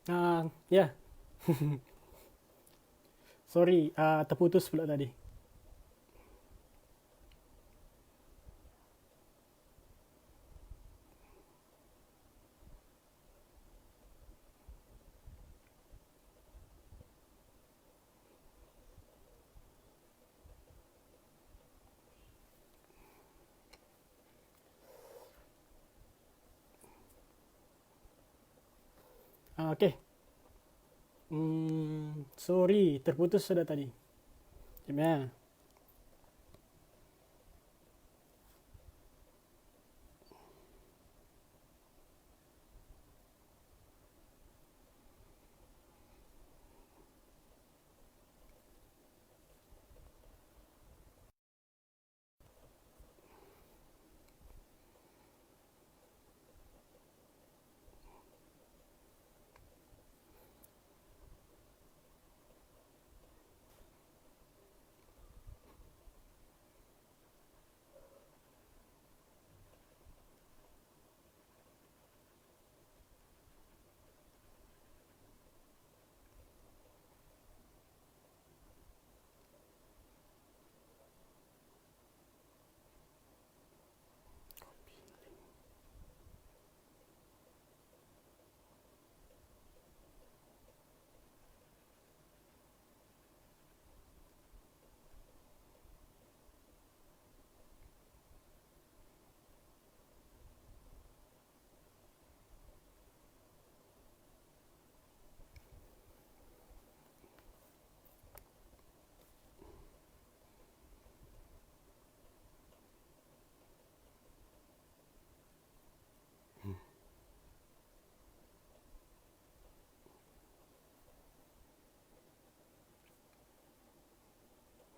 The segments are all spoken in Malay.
Ya, sorry, terputus pula tadi. Okey. Sorry, terputus sudah tadi. Jom ya.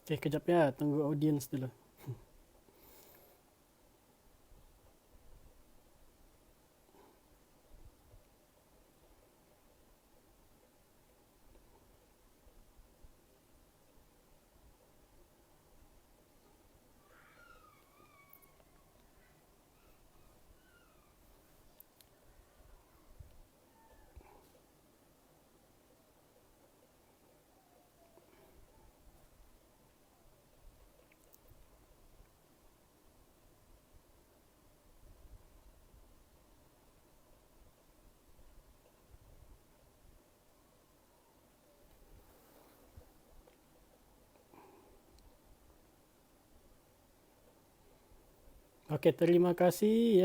Okey, kejap ya, tunggu audience dulu. Okey, terima kasih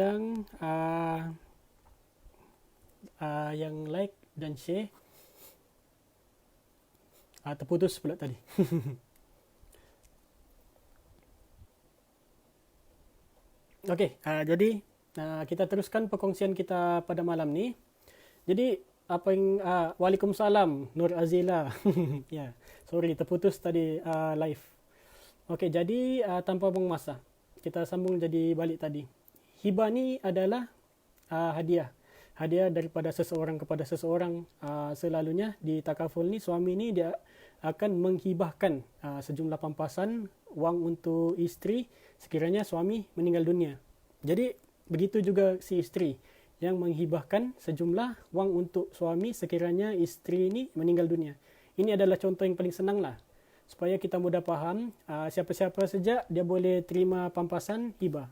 yang like dan share. Terputus pula tadi. Okey, jadi kita teruskan perkongsian kita pada malam ni. Jadi apa yang Waalaikumsalam Nur Azila. Ya, sorry terputus tadi live. Okey, jadi tanpa buang masa, kita sambung jadi balik tadi. Hibah ni adalah hadiah. Hadiah daripada seseorang kepada seseorang. Selalunya di takaful ni, suami ni dia akan menghibahkan sejumlah pampasan wang untuk isteri sekiranya suami meninggal dunia. Jadi begitu juga si isteri yang menghibahkan sejumlah wang untuk suami sekiranya isteri ini meninggal dunia. Ini adalah contoh yang paling senang lah. Supaya kita mudah faham, siapa-siapa saja dia boleh terima pampasan hibah.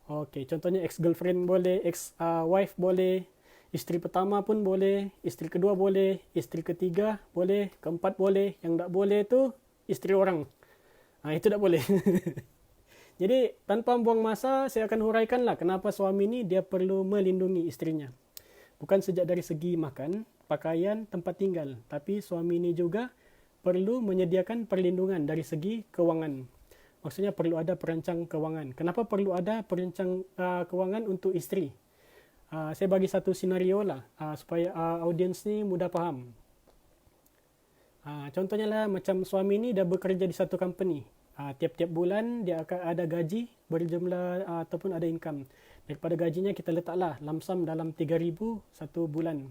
Okey, contohnya ex-girlfriend boleh, ex-wife boleh, isteri pertama pun boleh, isteri kedua boleh, isteri ketiga boleh, keempat boleh. Yang tak boleh tu isteri orang. Itu tak boleh. Jadi tanpa buang masa, saya akan huraikanlah kenapa suami ni dia perlu melindungi isterinya. Bukan sejak dari segi makan, pakaian, tempat tinggal, tapi suami ni juga perlu menyediakan perlindungan dari segi kewangan. Maksudnya perlu ada perancang kewangan. Kenapa perlu ada perancang kewangan untuk isteri? Saya bagi satu senario lah supaya audiens ni mudah faham. Contohnya lah macam suami ni dah bekerja di satu company. Tiap-tiap bulan dia akan ada gaji berjumlah ataupun ada income. Daripada gajinya kita letaklah lamsam dalam 3,000 satu bulan.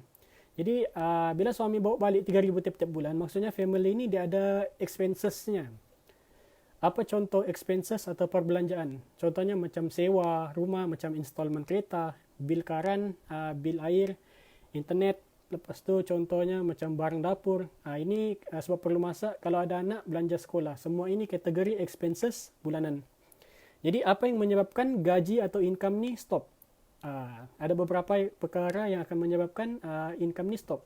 Jadi bila suami bawa balik 3,000 tiap-tiap bulan, maksudnya family ni dia ada expensesnya. Apa contoh expenses atau perbelanjaan? Contohnya macam sewa rumah, macam installment kereta, bil karan, bil air, internet. Lepas tu contohnya macam barang dapur. Ini sebab perlu masak, kalau ada anak belanja sekolah. Semua ini kategori expenses bulanan. Jadi apa yang menyebabkan gaji atau income ni stop? Ada beberapa perkara yang akan menyebabkan income ni stop.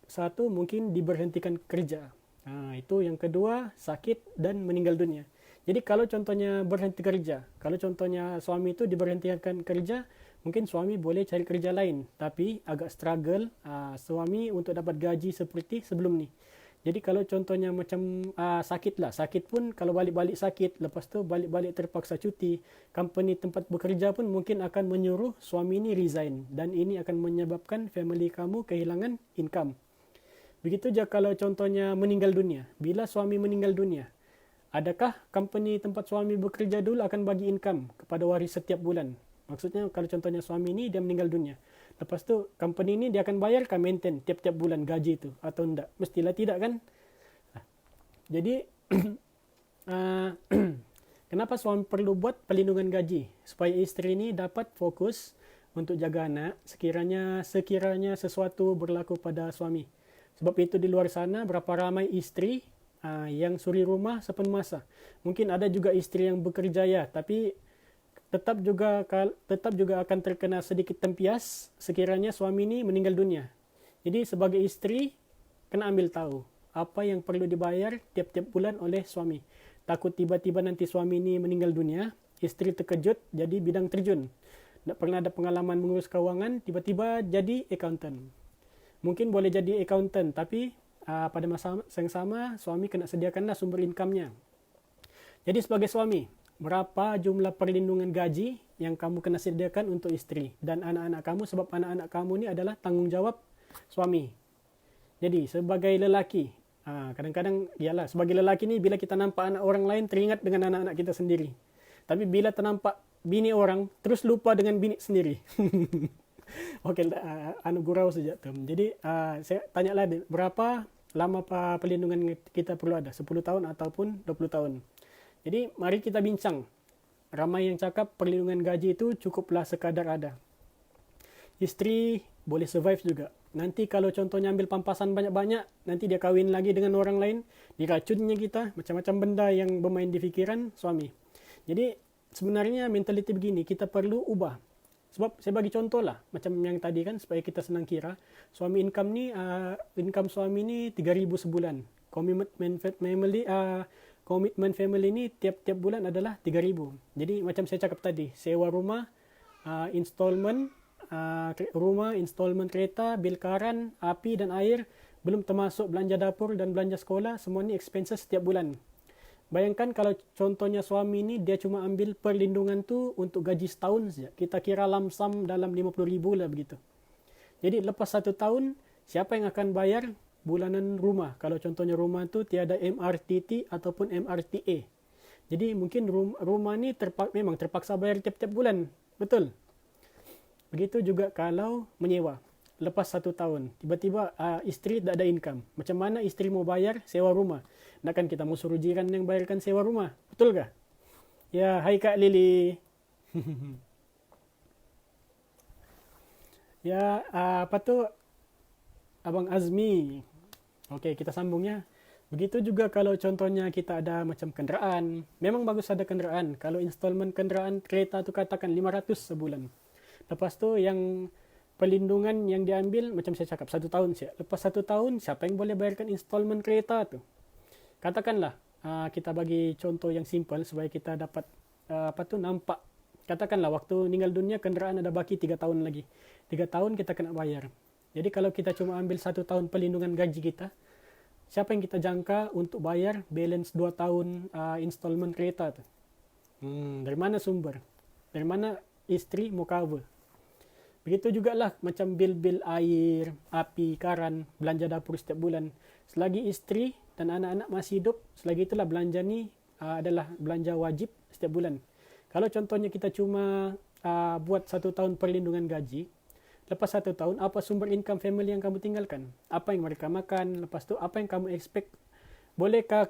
Satu mungkin diberhentikan kerja. Itu yang kedua, sakit dan meninggal dunia. Jadi kalau contohnya berhenti kerja, kalau contohnya suami itu diberhentikan kerja, mungkin suami boleh cari kerja lain, tapi agak struggle suami untuk dapat gaji seperti sebelum ni. Jadi kalau contohnya macam sakit lah, sakit pun kalau balik-balik sakit, lepas tu balik-balik terpaksa cuti, company tempat bekerja pun mungkin akan menyuruh suami ni resign, dan ini akan menyebabkan family kamu kehilangan income. Begitu je kalau contohnya meninggal dunia. Bila suami meninggal dunia, adakah company tempat suami bekerja dulu akan bagi income kepada waris setiap bulan? Maksudnya kalau contohnya suami ni dia meninggal dunia, lepas tu company ni dia akan bayarkan maintain tiap-tiap bulan gaji itu atau enggak? Mestilah tidak kan? Jadi kenapa suami perlu buat pelindungan gaji? Supaya isteri ni dapat fokus untuk jaga anak sekiranya sesuatu berlaku pada suami. Sebab itu di luar sana berapa ramai isteri yang suri rumah sepenuh masa. Mungkin ada juga isteri yang bekerja ya, tapi tetap juga akan terkena sedikit tempias sekiranya suami ini meninggal dunia. Jadi sebagai isteri kena ambil tahu apa yang perlu dibayar tiap-tiap bulan oleh suami. Takut tiba-tiba nanti suami ini meninggal dunia, isteri terkejut jadi bidang terjun. Tak pernah ada pengalaman mengurus keuangan, tiba-tiba jadi accountant. Mungkin boleh jadi accountant, tapi pada masa yang sama suami kena sediakanlah sumber income-nya. Jadi sebagai suami, berapa jumlah perlindungan gaji yang kamu kena sediakan untuk isteri dan anak-anak kamu, sebab anak-anak kamu ni adalah tanggungjawab suami. Jadi sebagai lelaki, kadang-kadang ialah sebagai lelaki ni bila kita nampak anak orang lain teringat dengan anak-anak kita sendiri. Tapi bila ternampak bini orang terus lupa dengan bini sendiri. Okey, gurau saja tu. Jadi saya tanyalah berapa lama perlindungan kita perlu ada? 10 tahun ataupun 20 tahun. Jadi mari kita bincang. Ramai yang cakap perlindungan gaji itu cukuplah sekadar ada. Isteri boleh survive juga. Nanti kalau contohnya ambil pampasan banyak-banyak, nanti dia kahwin lagi dengan orang lain, diracunnya kita, macam-macam benda yang bermain di fikiran suami. Jadi sebenarnya mentaliti begini, kita perlu ubah. Sebab saya bagi contoh lah, macam yang tadi kan, supaya kita senang kira. Income suami ni 3,000 sebulan. Komitmen family ni tiap-tiap bulan adalah 3,000. Jadi macam saya cakap tadi, sewa rumah, installment rumah, installment kereta, bil karan, api dan air, belum termasuk belanja dapur dan belanja sekolah, semua ni expenses setiap bulan. Bayangkan kalau contohnya suami ni dia cuma ambil perlindungan tu untuk gaji setahun saja. Kita kira lamsam dalam 50,000 lah begitu. Jadi lepas 1 tahun, siapa yang akan bayar bulanan rumah? Kalau contohnya rumah tu tiada MRTT ataupun MRTA. Jadi mungkin rumah ni memang terpaksa bayar tiap-tiap bulan. Betul? Begitu juga kalau menyewa. Lepas 1 tahun, tiba-tiba isteri tak ada income. Macam mana isteri mau bayar sewa rumah? Nakkan kita mau suruh jiran yang bayarkan sewa rumah? Betul kah? Ya, hai Kak Lili. Ya, apa tu? Abang Azmi. Okey, kita sambungnya. Begitu juga kalau contohnya kita ada macam kenderaan. Memang bagus ada kenderaan. Kalau installment kenderaan kereta tu katakan 500 sebulan. Lepas tu yang pelindungan yang diambil, macam saya cakap, 1 tahun saja. Lepas 1 tahun, siapa yang boleh bayarkan installment kereta tu? Katakanlah, kita bagi contoh yang simple supaya kita dapat nampak. Katakanlah waktu meninggal dunia kenderaan ada baki 3 tahun lagi. 3 tahun kita kena bayar. Jadi kalau kita cuma ambil 1 tahun pelindungan gaji kita, siapa yang kita jangka untuk bayar balance 2 tahun installment kereta tu? Dari mana sumber? Dari mana isteri mau cover? Begitu jugalah macam bil-bil air, api, karan, belanja dapur setiap bulan. Selagi isteri dan anak-anak masih hidup, selagi itulah belanja ni adalah belanja wajib setiap bulan. Kalau contohnya kita cuma buat 1 tahun perlindungan gaji, lepas 1 tahun, apa sumber income family yang kamu tinggalkan? Apa yang mereka makan? Lepas tu apa yang kamu expect? Bolehkah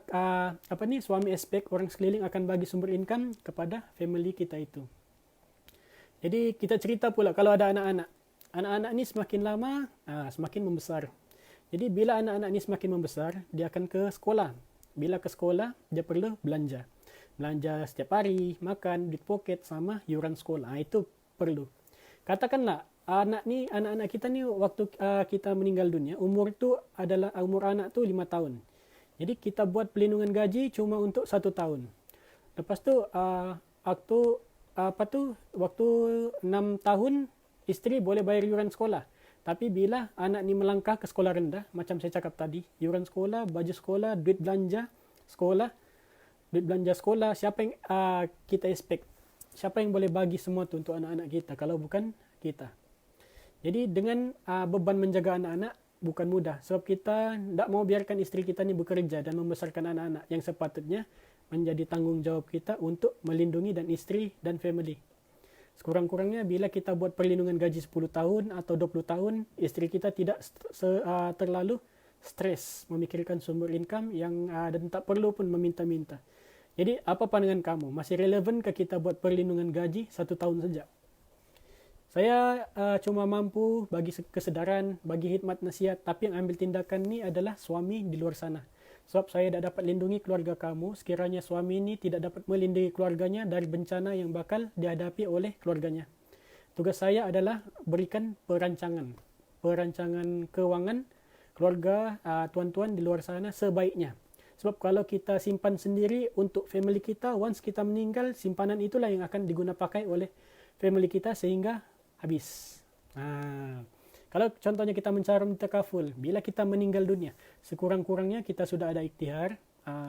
suami expect orang sekeliling akan bagi sumber income kepada family kita itu? Jadi kita cerita pula kalau ada anak-anak. anak-anak ni semakin lama semakin membesar. Jadi bila anak-anak ni semakin membesar, dia akan ke sekolah. Bila ke sekolah, dia perlu belanja. Belanja setiap hari, makan, duit poket sama yuran sekolah. Itu perlu. Katakanlah anak-anak kita ni waktu kita meninggal dunia, umur anak tu 5 tahun. Jadi kita buat pelindungan gaji cuma untuk 1 tahun. Lepas tu waktu 6 tahun isteri boleh bayar yuran sekolah. Tapi bila anak ni melangkah ke sekolah rendah, macam saya cakap tadi, yuran sekolah, baju sekolah, duit belanja sekolah, siapa yang kita expect? Siapa yang boleh bagi semua tu untuk anak-anak kita kalau bukan kita? Jadi dengan beban menjaga anak-anak bukan mudah. Sebab kita tidak mau biarkan isteri kita ni bekerja dan membesarkan anak-anak yang sepatutnya menjadi tanggungjawab kita untuk melindungi dan isteri dan family. Sekurang-kurangnya bila kita buat perlindungan gaji 10 tahun atau 20 tahun, isteri kita tidak terlalu stres memikirkan sumber income yang dan tak perlu pun meminta-minta. Jadi apa pandangan kamu? Masih relevan ke kita buat perlindungan gaji 1 tahun saja? Saya cuma mampu bagi kesedaran, bagi khidmat nasihat, tapi yang ambil tindakan ni adalah suami di luar sana. Sebab saya tidak dapat lindungi keluarga kamu sekiranya suami ini tidak dapat melindungi keluarganya dari bencana yang bakal dihadapi oleh keluarganya. Tugas saya adalah berikan perancangan keuangan keluarga tuan-tuan di luar sana sebaiknya. Sebab kalau kita simpan sendiri untuk family kita, once kita meninggal, simpanan itulah yang akan diguna pakai oleh family kita sehingga habis. Kalau contohnya kita mencarum takaful, bila kita meninggal dunia, sekurang-kurangnya kita sudah ada ikhtiar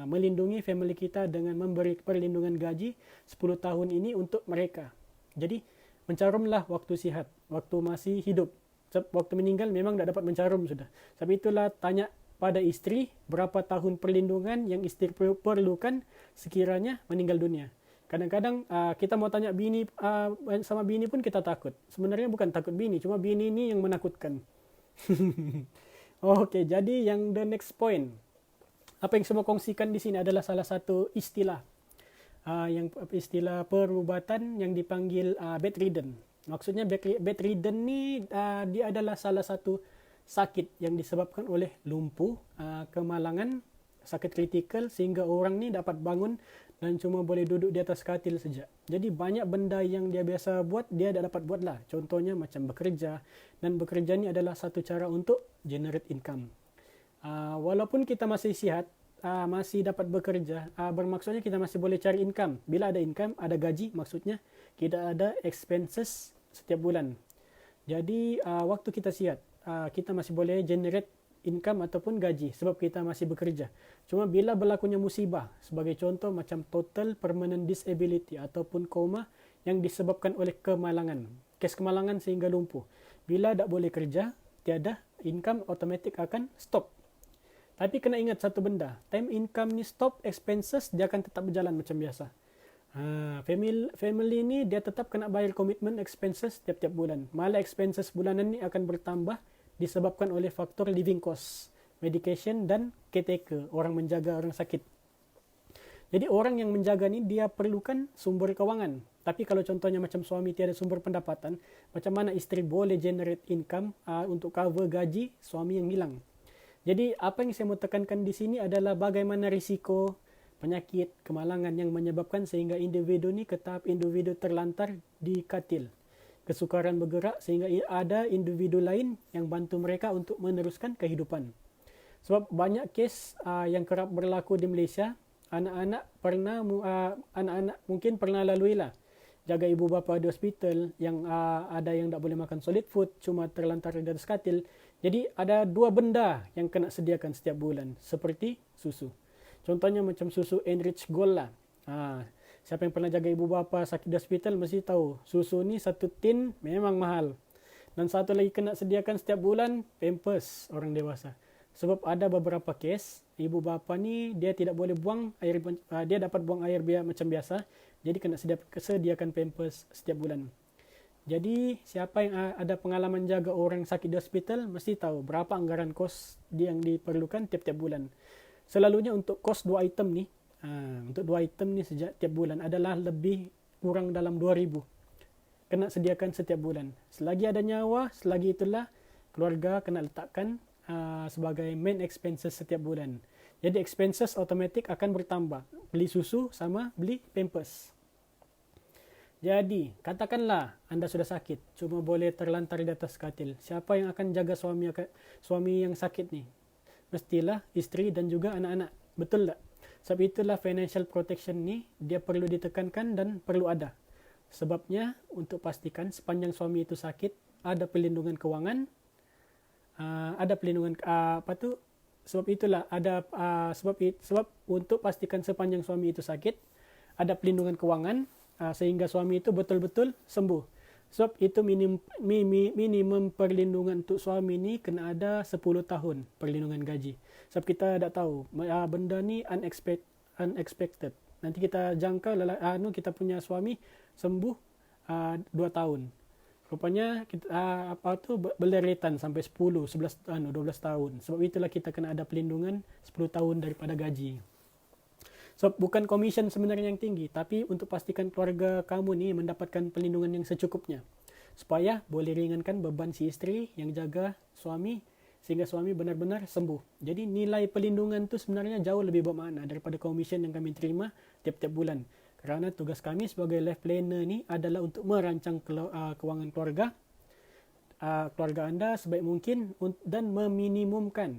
melindungi family kita dengan memberi perlindungan gaji 10 tahun ini untuk mereka. Jadi mencarumlah waktu sihat, waktu masih hidup. Waktu meninggal memang tidak dapat mencarum sudah. Sebab itulah tanya pada istri berapa tahun perlindungan yang istri perlukan sekiranya meninggal dunia. Kadang-kadang kita mau tanya bini sama bini pun kita takut. Sebenarnya bukan takut bini, cuma bini ini yang menakutkan. Oke, jadi yang the next point. Apa yang saya mau kongsikan di sini adalah salah satu istilah. Yang istilah perubatan yang dipanggil bedridden. Maksudnya bedridden ni dia adalah salah satu sakit yang disebabkan oleh lumpuh, kemalangan, sakit kritikal sehingga orang ni dapat bangun dan cuma boleh duduk di atas katil saja. Jadi banyak benda yang dia biasa buat, dia tak dapat buat lah. Contohnya macam bekerja. Dan bekerja ni adalah satu cara untuk generate income. Walaupun kita masih sihat, masih dapat bekerja, bermaksudnya kita masih boleh cari income. Bila ada income, ada gaji, maksudnya kita ada expenses setiap bulan. Jadi waktu kita sihat, kita masih boleh generate income ataupun gaji sebab kita masih bekerja. Cuma bila berlakunya musibah, sebagai contoh macam total permanent disability ataupun koma yang disebabkan oleh kemalangan, kes kemalangan sehingga lumpuh. Bila tak boleh kerja, tiada income automatic akan stop. Tapi kena ingat satu benda, time income ni stop, expenses dia akan tetap berjalan macam biasa. Family ni dia tetap kena bayar commitment expenses tiap-tiap bulan. Malah expenses bulanan ni akan bertambah disebabkan oleh faktor living cost, medication dan caretaker, orang menjaga orang sakit. Jadi orang yang menjaga ni dia perlukan sumber kewangan. Tapi kalau contohnya macam suami tiada sumber pendapatan, macam mana isteri boleh generate income untuk cover gaji suami yang hilang? Jadi apa yang saya mau tekankan di sini adalah bagaimana risiko penyakit, kemalangan yang menyebabkan sehingga individu ni ke tahap individu terlantar di katil. Kesukaran bergerak sehingga ada individu lain yang bantu mereka untuk meneruskan kehidupan. Sebab banyak kes yang kerap berlaku di Malaysia, anak-anak mungkin pernah lalui lah jaga ibu bapa di hospital yang ada yang tak boleh makan solid food, cuma terlantar di atas katil. Jadi ada dua benda yang kena sediakan setiap bulan seperti susu. Contohnya macam susu Enrich Gold lah. Siapa yang pernah jaga ibu bapa sakit di hospital mesti tahu susu ni satu tin memang mahal. Dan satu lagi kena sediakan setiap bulan Pampers orang dewasa. Sebab ada beberapa kes ibu bapa ni dia tidak boleh buang air, dia dapat buang air macam biasa. Jadi kena sediakan Pampers setiap bulan. Jadi siapa yang ada pengalaman jaga orang sakit di hospital mesti tahu berapa anggaran kos yang diperlukan tiap-tiap bulan. Selalunya untuk kos 2 item ni, untuk 2 item ni sejak tiap bulan adalah lebih kurang dalam 2,000. kena sediakan setiap bulan. Selagi ada nyawa, selagi itulah keluarga kena letakkan sebagai main expenses setiap bulan. Jadi expenses automatic akan bertambah. Beli susu sama beli pampers. Jadi, katakanlah anda sudah sakit, cuma boleh terlantar di atas katil. Siapa yang akan jaga suami yang sakit ni? Mestilah isteri dan juga anak-anak. Betul tak? Sebab itulah financial protection ni dia perlu ditekankan dan perlu ada. Sebabnya untuk pastikan sepanjang suami itu sakit ada perlindungan kewangan, ada perlindungan sebab itulah ada sebab untuk pastikan sepanjang suami itu sakit ada perlindungan kewangan sehingga suami itu betul-betul sembuh. Sebab itu minimum perlindungan untuk suami ni kena ada 10 tahun perlindungan gaji. Sebab kita tak tahu benda ni unexpected. Nanti kita jangka kita punya suami sembuh 2 tahun. Rupanya kita berderetan sampai 10, 11, 12 tahun. Sebab itulah kita kena ada perlindungan 10 tahun daripada gaji. So, bukan komisen sebenarnya yang tinggi, tapi untuk pastikan keluarga kamu ni mendapatkan perlindungan yang secukupnya. Supaya boleh ringankan beban si isteri yang jaga suami sehingga suami benar-benar sembuh. Jadi nilai perlindungan tu sebenarnya jauh lebih bermakna daripada komisen yang kami terima tiap-tiap bulan. Kerana tugas kami sebagai life planner ni adalah untuk merancang kewangan keluarga anda sebaik mungkin dan meminimumkan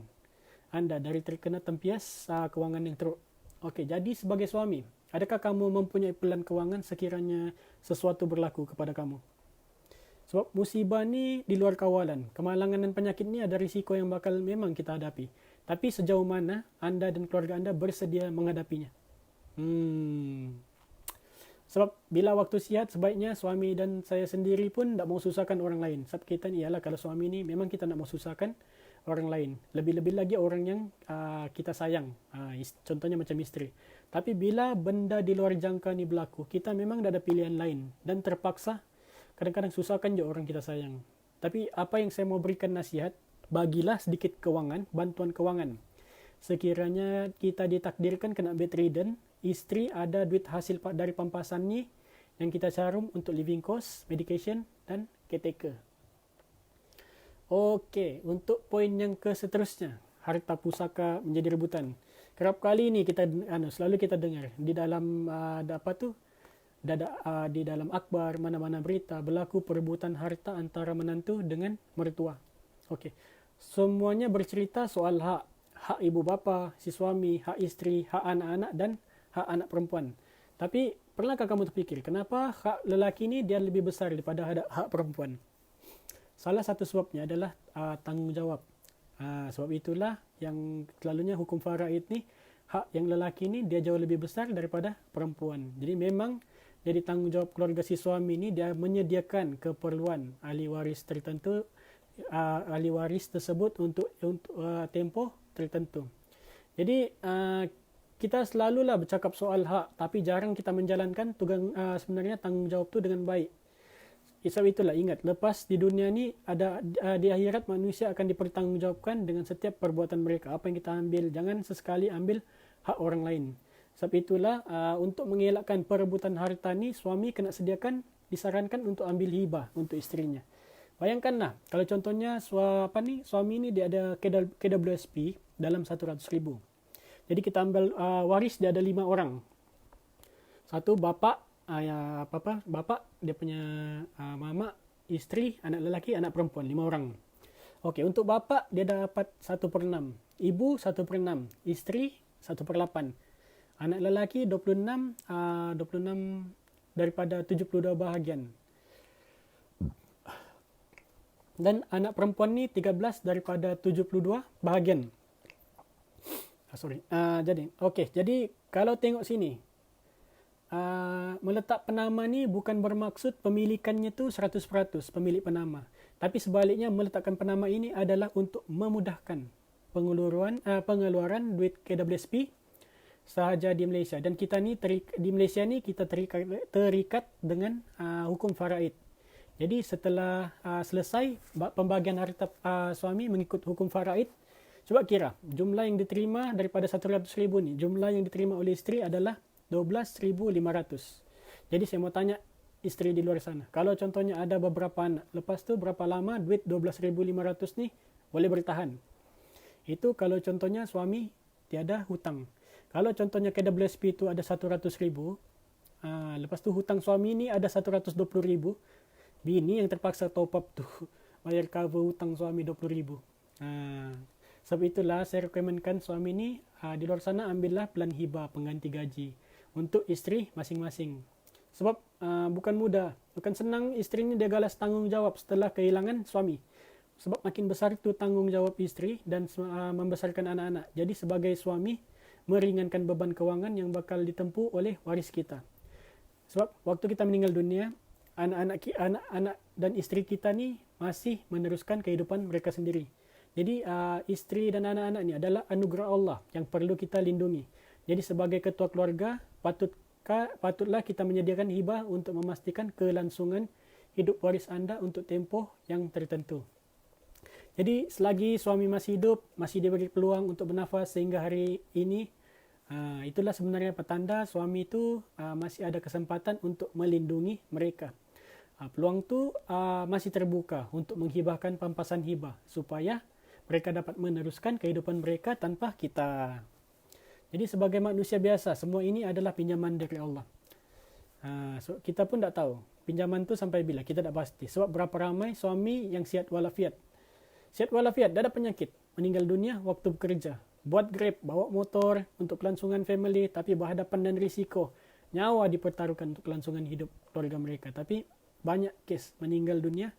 anda dari terkena tempias kewangan yang teruk. Okey, jadi sebagai suami, adakah kamu mempunyai pelan kewangan sekiranya sesuatu berlaku kepada kamu? Sebab musibah ni di luar kawalan. Kemalangan dan penyakit ni ada risiko yang bakal memang kita hadapi. Tapi sejauh mana anda dan keluarga anda bersedia menghadapinya? Sebab bila waktu sihat, sebaiknya suami dan saya sendiri pun tak mau susahkan orang lain. Sebab kita ni ialah kalau suami ni memang kita nak mau susahkan orang lain. Lebih-lebih lagi orang yang kita sayang. Contohnya macam isteri. Tapi bila benda di luar jangka ni berlaku, kita memang tak ada pilihan lain. Dan terpaksa kadang-kadang susahkan je orang kita sayang. Tapi apa yang saya mau berikan nasihat, bagilah sedikit kewangan, bantuan kewangan. Sekiranya kita ditakdirkan kena bedridden, isteri ada duit hasil dari pampasan ni yang kita carum untuk living cost, medication dan caretaker. Okey, untuk poin yang seterusnya, harta pusaka menjadi rebutan. Kerap kali ni kita selalu kita dengar di dalam di dalam akhbar, mana-mana berita berlaku perebutan harta antara menantu dengan mertua. Okey. Semuanya bercerita soal hak ibu bapa, si suami, hak isteri, hak anak-anak dan hak anak perempuan. Tapi pernahkah kamu terfikir kenapa hak lelaki ni dia lebih besar daripada hak perempuan? Salah satu sebabnya adalah tanggungjawab. Sebab itulah yang selalunya hukum faraid ni, hak yang lelaki ni dia jauh lebih besar daripada perempuan. Jadi memang jadi tanggungjawab keluarga si suami ni dia menyediakan keperluan ahli waris tertentu, ahli waris tersebut untuk tempoh tertentu. Jadi kita selalulah bercakap soal hak, tapi jarang kita menjalankan sebenarnya tanggungjawab tu dengan baik. Sebab itulah ingat, lepas di dunia ni di akhirat manusia akan dipertanggungjawabkan dengan setiap perbuatan mereka. Apa yang kita ambil, jangan sesekali ambil hak orang lain. Sebab itulah untuk mengelakkan perebutan harta ni, suami kena disarankan untuk ambil hibah untuk isterinya. Bayangkanlah kalau contohnya suami ni dia ada KWSP dalam 100,000. Jadi kita ambil waris dia ada 5 orang. Satu bapak, bapak, dia punya mama, isteri, anak lelaki, anak perempuan, 5 orang. Okey, untuk bapak dia dapat 1/6, ibu 1/6, isteri 1/8. Anak lelaki 26 daripada 72 bahagian. Dan anak perempuan ni 13 daripada 72 bahagian. Jadi kalau tengok sini, meletak penama ni bukan bermaksud pemilikannya tu 100% pemilik penama. Tapi sebaliknya meletakkan penama ini adalah untuk memudahkan pengeluaran duit KWSP sahaja di Malaysia. Dan kita ni di Malaysia ni kita terikat dengan hukum faraid. Jadi setelah selesai pembagian harta suami mengikut hukum faraid, cuba kira jumlah yang diterima daripada 100,000 ni, jumlah yang diterima oleh isteri adalah 12,500. Jadi saya mau tanya, istri di luar sana. Kalau contohnya ada beberapa anak, lepas tu berapa lama duit 12.500 nih boleh bertahan. Itu kalau contohnya suami tiada hutang. Kalau contohnya KWSP itu ada 100.000, lepas tu hutang suami ni ada 120.000, bini yang terpaksa top up tu bayar cover hutang suami 20.000. Sebab itulah saya rekomenkan suami ni di luar sana ambillah plan hibah pengganti gaji untuk isteri masing-masing. Sebab bukan mudah, bukan senang isteri ni dia galas tanggungjawab setelah kehilangan suami. Sebab makin besar itu tanggungjawab isteri dan membesarkan anak-anak. Jadi sebagai suami meringankan beban kewangan yang bakal ditempuh oleh waris kita. Sebab waktu kita meninggal dunia, anak-anak dan isteri kita ni masih meneruskan kehidupan mereka sendiri. Jadi isteri dan anak-anak ni adalah anugerah Allah yang perlu kita lindungi. Jadi sebagai ketua keluarga, patutlah kita menyediakan hibah untuk memastikan kelangsungan hidup waris anda untuk tempoh yang tertentu. Jadi selagi suami masih hidup, masih diberi peluang untuk bernafas sehingga hari ini, itulah sebenarnya petanda suami itu masih ada kesempatan untuk melindungi mereka. Peluang tu masih terbuka untuk menghibahkan pampasan hibah supaya mereka dapat meneruskan kehidupan mereka tanpa kita. Jadi sebagai manusia biasa, semua ini adalah pinjaman dari Allah. So kita pun tak tahu pinjaman tu sampai bila, kita tak pasti. Sebab berapa ramai suami yang sihat walafiat. Sihat walafiat, dah ada penyakit, meninggal dunia waktu bekerja. Buat Grab, bawa motor untuk kelangsungan family, tapi berhadapan dan risiko. Nyawa dipertaruhkan untuk kelangsungan hidup keluarga mereka. Tapi banyak kes meninggal dunia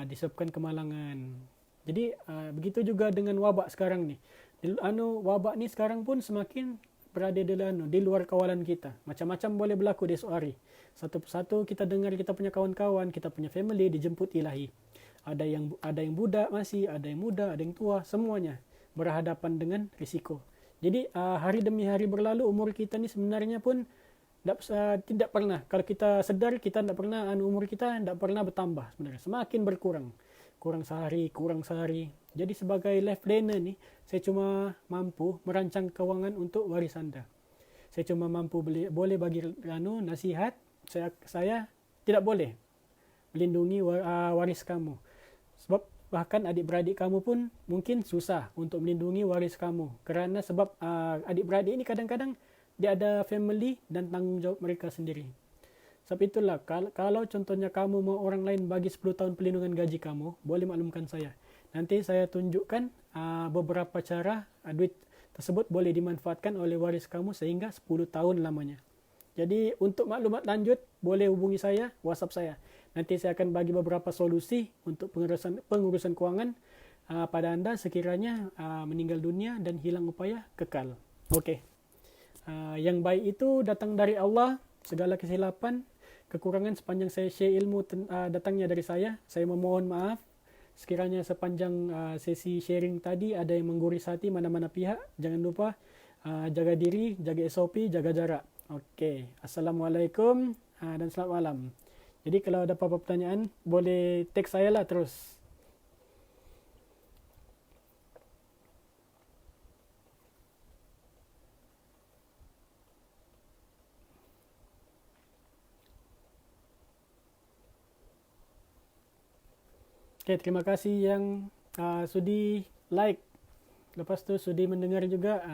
disebabkan kemalangan. Jadi begitu juga dengan wabak sekarang ni. Wabak ni sekarang pun semakin berada di luar kawalan kita. Macam-macam boleh berlaku di esok hari. Satu persatu kita dengar kita punya kawan-kawan, kita punya family dijemput ilahi. Ada yang budak masih, ada yang muda, ada yang tua, semuanya berhadapan dengan risiko. Jadi hari demi hari berlalu, umur kita ni sebenarnya pun tidak pernah, kalau kita sedar kita tidak pernah, umur kita tidak pernah bertambah sebenarnya, semakin berkurang, kurang sehari. Jadi sebagai life planner ni, saya cuma mampu merancang kewangan untuk waris anda. Saya cuma mampu boleh bagi nasihat. Saya tidak boleh melindungi waris kamu. Sebab bahkan adik-beradik kamu pun mungkin susah untuk melindungi waris kamu. Kerana sebab adik-beradik ini kadang-kadang dia ada family dan tanggungjawab mereka sendiri. Sebab itulah kalau contohnya kamu mau orang lain bagi 10 tahun pelindungan gaji kamu, boleh maklumkan saya. Nanti saya tunjukkan beberapa cara duit tersebut boleh dimanfaatkan oleh waris kamu sehingga 10 tahun lamanya. Jadi untuk maklumat lanjut boleh hubungi saya, WhatsApp saya. Nanti saya akan bagi beberapa solusi untuk pengurusan kewangan pada anda sekiranya meninggal dunia dan hilang upaya kekal. Okey. Yang baik itu datang dari Allah. Segala kesilapan, kekurangan sepanjang saya share ilmu datangnya dari saya. Saya memohon maaf sekiranya sepanjang sesi sharing tadi ada yang mengguris hati mana-mana pihak. Jangan lupa jaga diri, jaga SOP, jaga jarak. Okey. Assalamualaikum dan selamat malam. Jadi kalau ada apa-apa pertanyaan, boleh teks saya lah terus. Okay, terima kasih yang sudi like. Lepas tu sudi mendengar juga.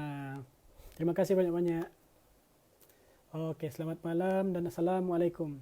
Terima kasih banyak-banyak. Okey, selamat malam dan Assalamualaikum.